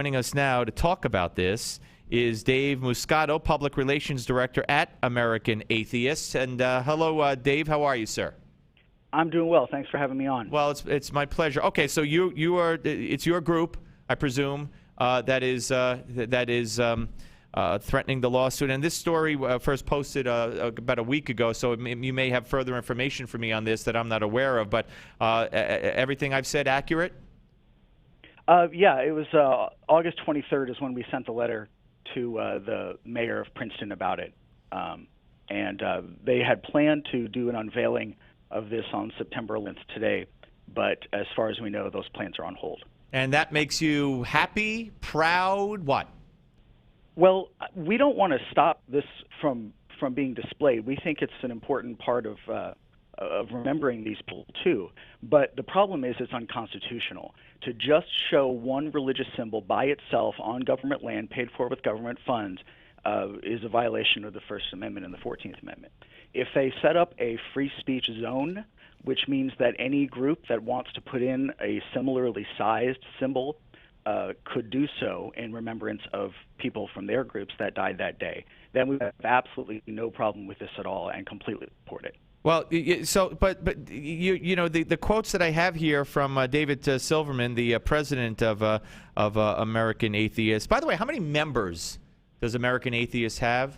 Joining us now to talk about this is Dave Muscato, Public Relations Director at American Atheists. And hello, Dave. How are you, sir? I'm doing well. Thanks for having me on. Well, it's my pleasure. Okay, so you are it's your group, I presume, that is threatening the lawsuit. And this story first posted about a week ago, so you may have further information for me on this that I'm not aware of. But everything I've said accurate? Yeah, it was August 23rd is when we sent the letter to the mayor of Princeton about it. And they had planned to do an unveiling of this on September 11th today. But as far as we know, those plans are on hold. And that makes you happy, proud, what? Well, we don't want to stop this from being displayed. We think it's an important part of remembering these people too. But the problem is it's unconstitutional. To just show one religious symbol by itself on government land paid for with government funds is a violation of the First Amendment and the 14th Amendment. If they set up a free speech zone, which means that any group that wants to put in a similarly sized symbol could do so in remembrance of people from their groups that died that day, then we have absolutely no problem with this at all and completely support it. Well, but you know the quotes that I have here from David Silverman, the president of American Atheists. By the way, how many members does American Atheists have?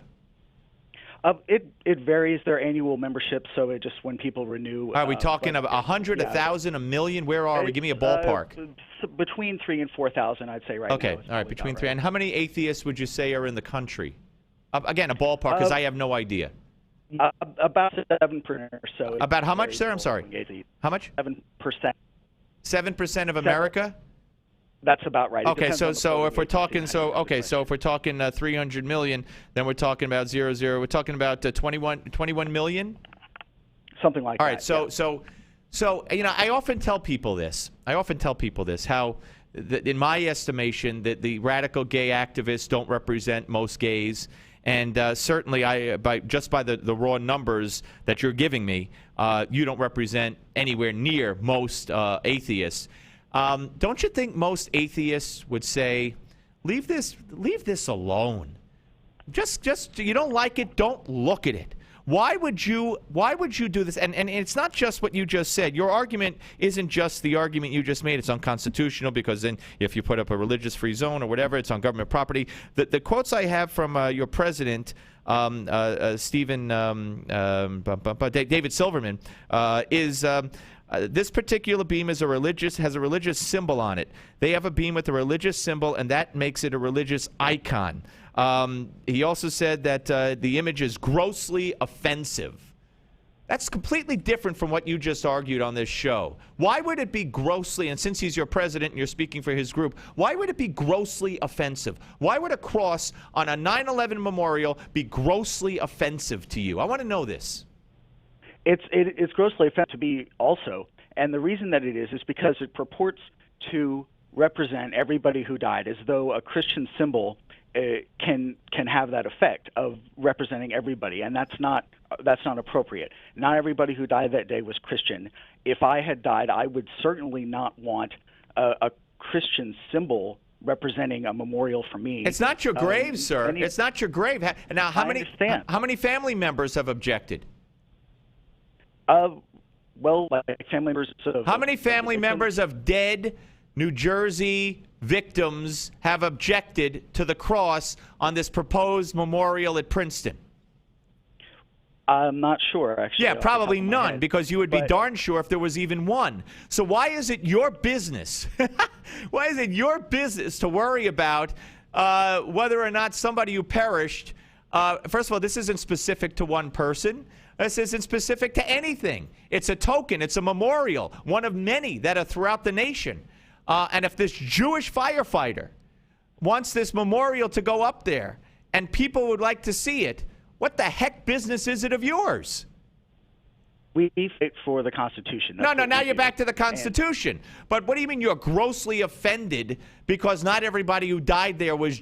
It varies their annual membership, so it just when people renew. Are we talking about 100, 1,000, a million? Where are we? Give me a ballpark. Between 3,000 and 4,000, I'd say right now. Okay, all right, between three. And how many atheists would you say are in the country? Again, a ballpark, because I have no idea. About 7% or so. About how much, sir? I'm sorry. How much? 7%. 7% of America? That's about right. Okay, so if we're talking, so if we're talking 300 million, then we're talking about 00. We're talking about 21 million. Something like that. All right. So you know, I often tell people this. How, in my estimation, that the radical gay activists don't represent most gays. And certainly, by the raw numbers that you're giving me, you don't represent anywhere near most atheists. Don't you think most atheists would say, leave this alone? Just you don't like it, don't look at it. Why would you do this? And it's not just what you just said. Your argument isn't just the argument you just made. It's unconstitutional because then if you put up a religious-free zone or whatever, it's on government property. The quotes I have from your president, David Silverman, is. This particular beam has a religious symbol on it. They have a beam with a religious symbol, and that makes it a religious icon. He also said that the image is grossly offensive. That's completely different from what you just argued on this show. Why would it be grossly, and since he's your president and you're speaking for his group, why would it be grossly offensive? Why would a cross on a 9/11 memorial be grossly offensive to you? I want to know this. It's grossly offensive to me also, and the reason that it is because it purports to represent everybody who died, as though a Christian symbol can have that effect of representing everybody, and that's not appropriate. Not everybody who died that day was Christian. If I had died, I would certainly not want a Christian symbol representing a memorial for me. It's not your grave, sir. It's not your grave. Now, how many family members have objected? Well, like family members of... How many family members of dead New Jersey victims have objected to the cross on this proposed memorial at Princeton? I'm not sure, actually. Yeah, probably none, because you would be darn sure if there was even one. So why is it your business? Why is it your business to worry about whether or not somebody who perished... first of all, this isn't specific to one person. This isn't specific to anything. It's a token. It's a memorial, one of many that are throughout the nation. And if this Jewish firefighter wants this memorial to go up there and people would like to see it, what the heck business is it of yours? We fight for the Constitution. No, now you're back to the Constitution. But what do you mean you're grossly offended because not everybody who died there was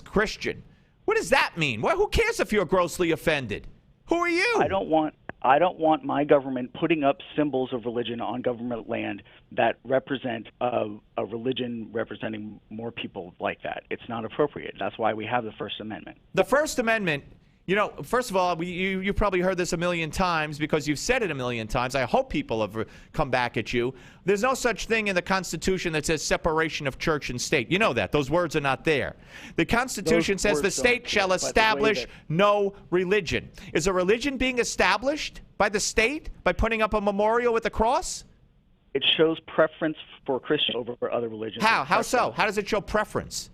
Christian? What does that mean? Well, who cares if you're grossly offended? Who are you? I don't want I don't want my government putting up symbols of religion on government land that represent a religion representing more people like that. It's not appropriate. That's why we have the First Amendment. The First Amendment, first of all, you probably heard this a million times because you've said it a million times. I hope people have come back at you. There's no such thing in the Constitution that says separation of church and state. You know that. Those words are not there. The Constitution says the state shall establish no religion. Is a religion being established by the state by putting up a memorial with a cross? It shows preference for Christian over other religions. How? How so? How does it show preference?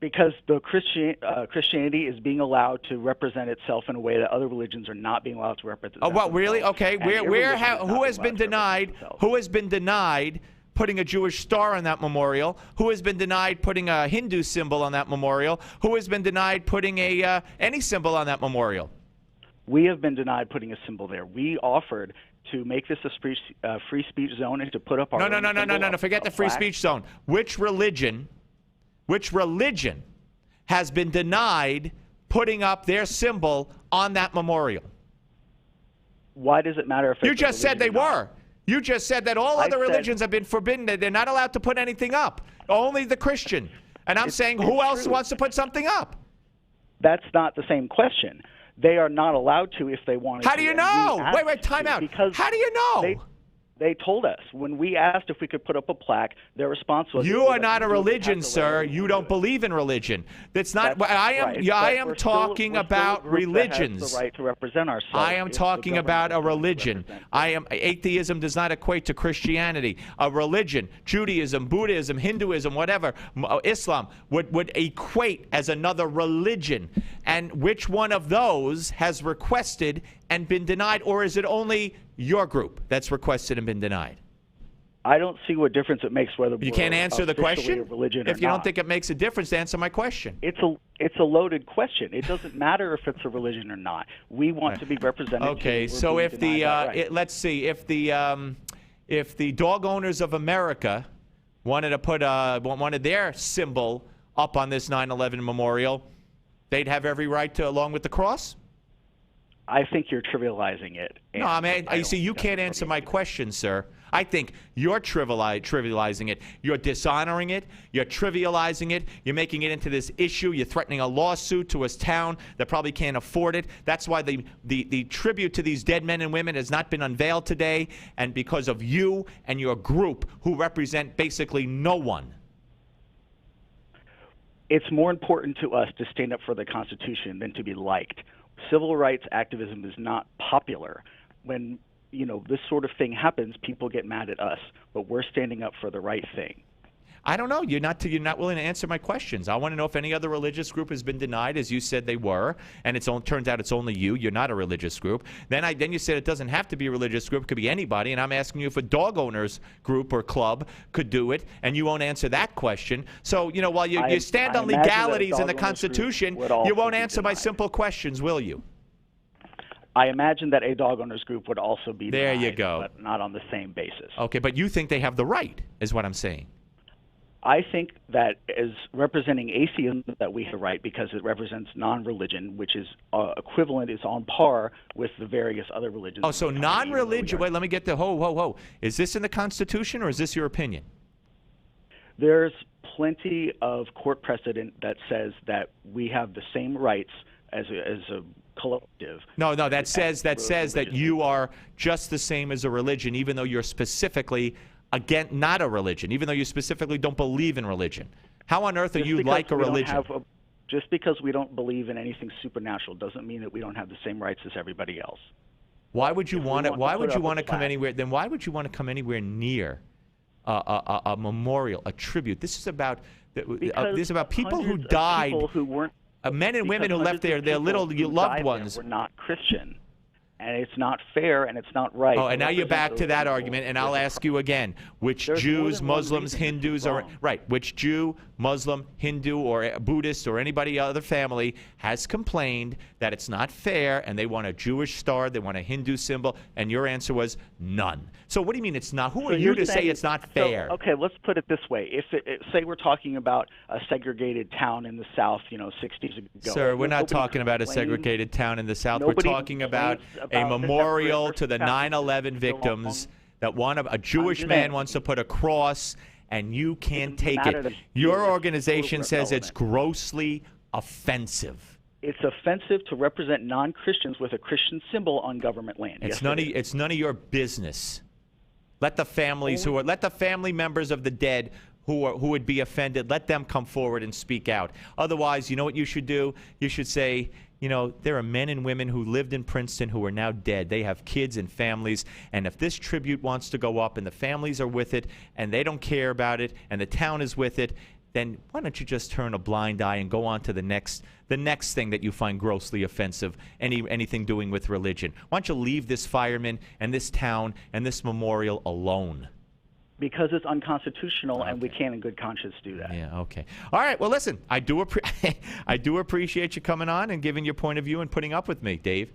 Because the Christianity is being allowed to represent itself in a way that other religions are not being allowed to represent. Oh, what, really? Okay. Who has been denied? Who Who has been denied putting a Jewish star on that memorial? Who has been denied putting a Hindu symbol on that memorial? Who has been denied putting any symbol on that memorial? We have been denied putting a symbol there. We offered to make this a free speech zone and to put up our No. Forget the free speech zone. Which religion has been denied putting up their symbol on that memorial? Why does it matter if You just said they were. You just said that all other religions have been forbidden. They're not allowed to put anything up. Only the Christian. And I'm saying, who else wants to put something up? That's not the same question. They are not allowed to if they wanted to. How do you know? Wait, time out. How do you know? They told us when we asked if we could put up a plaque. Their response was, "You are not a religion, sir. You don't believe in religion. That's not. I am talking about religions. The right to represent ourselves. I am talking about a religion. Atheism does not equate to Christianity. A religion, Judaism, Buddhism, Hinduism, whatever, Islam would equate as another religion. And which one of those has requested and been denied, or is it only your group that's requested and been denied? I don't see what difference it makes whether you can't answer the question. If you not. don't think it makes a difference, to answer my question. It's a loaded question. It doesn't matter if it's a religion or not. We want to be represented. Okay, so if let's see, if the dog owners of America wanted to put wanted their symbol up on this 9/11 memorial, they'd have every right to, along with the cross? I think you're trivializing it. No, I mean, you see, you can't answer my question, sir. I think you're trivializing it. You're dishonoring it. You're trivializing it. You're making it into this issue. You're threatening a lawsuit to a town that probably can't afford it. That's why the tribute to these dead men and women has not been unveiled today, and because of you and your group who represent basically no one. It's more important to us to stand up for the Constitution than to be liked. Civil rights activism is not popular. When this sort of thing happens, people get mad at us, but we're standing up for the right thing. I don't know. You're not willing to answer my questions. I want to know if any other religious group has been denied, as you said they were, and turns out it's only you. You're not a religious group. Then you said it doesn't have to be a religious group. It could be anybody, and I'm asking you if a dog owners group or club could do it, and you won't answer that question. So, while you stand on legalities in the Constitution, you won't answer my simple questions, will you? I imagine that a dog owners group would also be denied, there you go. But not on the same basis. Okay, but you think they have the right, is what I'm saying. I think that as representing atheism, that we have the right because it represents non-religion, which is equivalent, is on par with the various other religions. Oh, so non-religion. Wait, let me get the whoa. Is this in the Constitution or is this your opinion? There's plenty of court precedent that says that we have the same rights as a collective. No, that says that you are just the same as a religion, even though you're specifically again not a religion, even though you specifically don't believe in religion. How on earth are you like a religion? Just because we don't believe in anything supernatural doesn't mean that we don't have the same rights as everybody else. Why would you want it? Why would you want to come anywhere? Then why would you want to come anywhere near a memorial, a tribute? This is about people who died. People who weren't. Men and women who left their little loved ones. Were not Christian, and it's not fair, and it's not right. Oh, and now you're back to that argument, and I'll ask you again: which Jews, Muslims, Hindus, or which Jew, Muslim, Hindu, or Buddhist, or anybody other family has complained that it's not fair, and they want a Jewish star, they want a Hindu symbol, and your answer was none. So what do you mean it's not? Who are you to say it's not fair? Okay, let's put it this way: if say we're talking about a segregated town in the South, 60s ago. Sir, we're not talking about a segregated town in the South. We're talking about a memorial to the 9/11 victims that a Jewish man wants to put a cross, and you can't take it. Your organization says it's grossly offensive. It's offensive to represent non-Christians with a Christian symbol on government land. It's none of your business. Let the families let the family members of the dead who would be offended, let them come forward and speak out. Otherwise, you know what you should do? You should say, there are men and women who lived in Princeton who are now dead. They have kids and families, and if this tribute wants to go up and the families are with it and they don't care about it and the town is with it, then why don't you just turn a blind eye and go on to the next thing that you find grossly offensive, anything doing with religion? Why don't you leave this fireman and this town and this memorial alone? Because it's unconstitutional, and we can't in good conscience do that. Yeah, okay. All right, well, listen, I do appreciate you coming on and giving your point of view and putting up with me, Dave.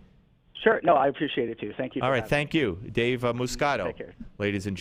Sure. No, I appreciate it, too. Thank you. All right, thank you. Dave Muscato, Take care. ladies and gentlemen.